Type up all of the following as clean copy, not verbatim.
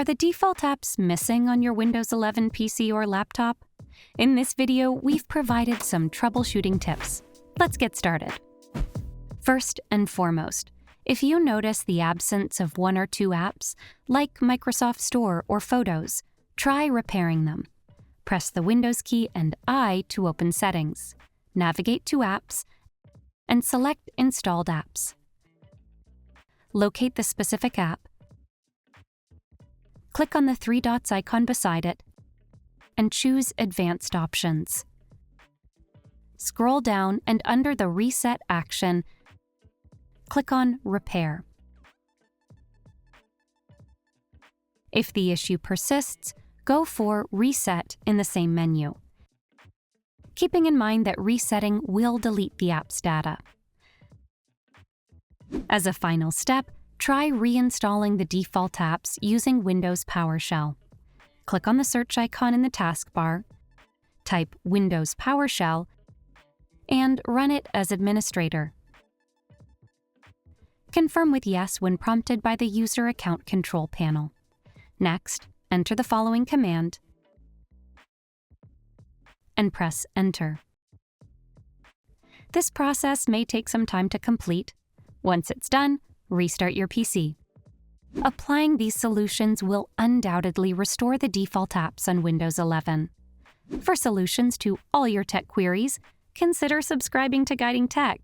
Are the default apps missing on your Windows 11 PC or laptop? In this video, we've provided some troubleshooting tips. Let's get started. First and foremost, if you notice the absence of one or two apps, like Microsoft Store or Photos, try repairing them. Press the Windows key and I to open Settings. Navigate to Apps, and select Installed Apps. Locate the specific app. Click on the three dots icon beside it, and choose Advanced Options. Scroll down and under the Reset action, click on Repair. If the issue persists, go for Reset in the same menu, keeping in mind that resetting will delete the app's data. As a final step, try reinstalling the default apps using Windows PowerShell. Click on the search icon in the taskbar, type Windows PowerShell, and run it as administrator. Confirm with Yes when prompted by the User Account Control panel. Next, enter the following command and press Enter. This process may take some time to complete. Once it's done, restart your PC. Applying these solutions will undoubtedly restore the default apps on Windows 11. For solutions to all your tech queries, consider subscribing to Guiding Tech.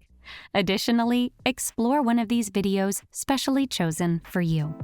Additionally, explore one of these videos specially chosen for you.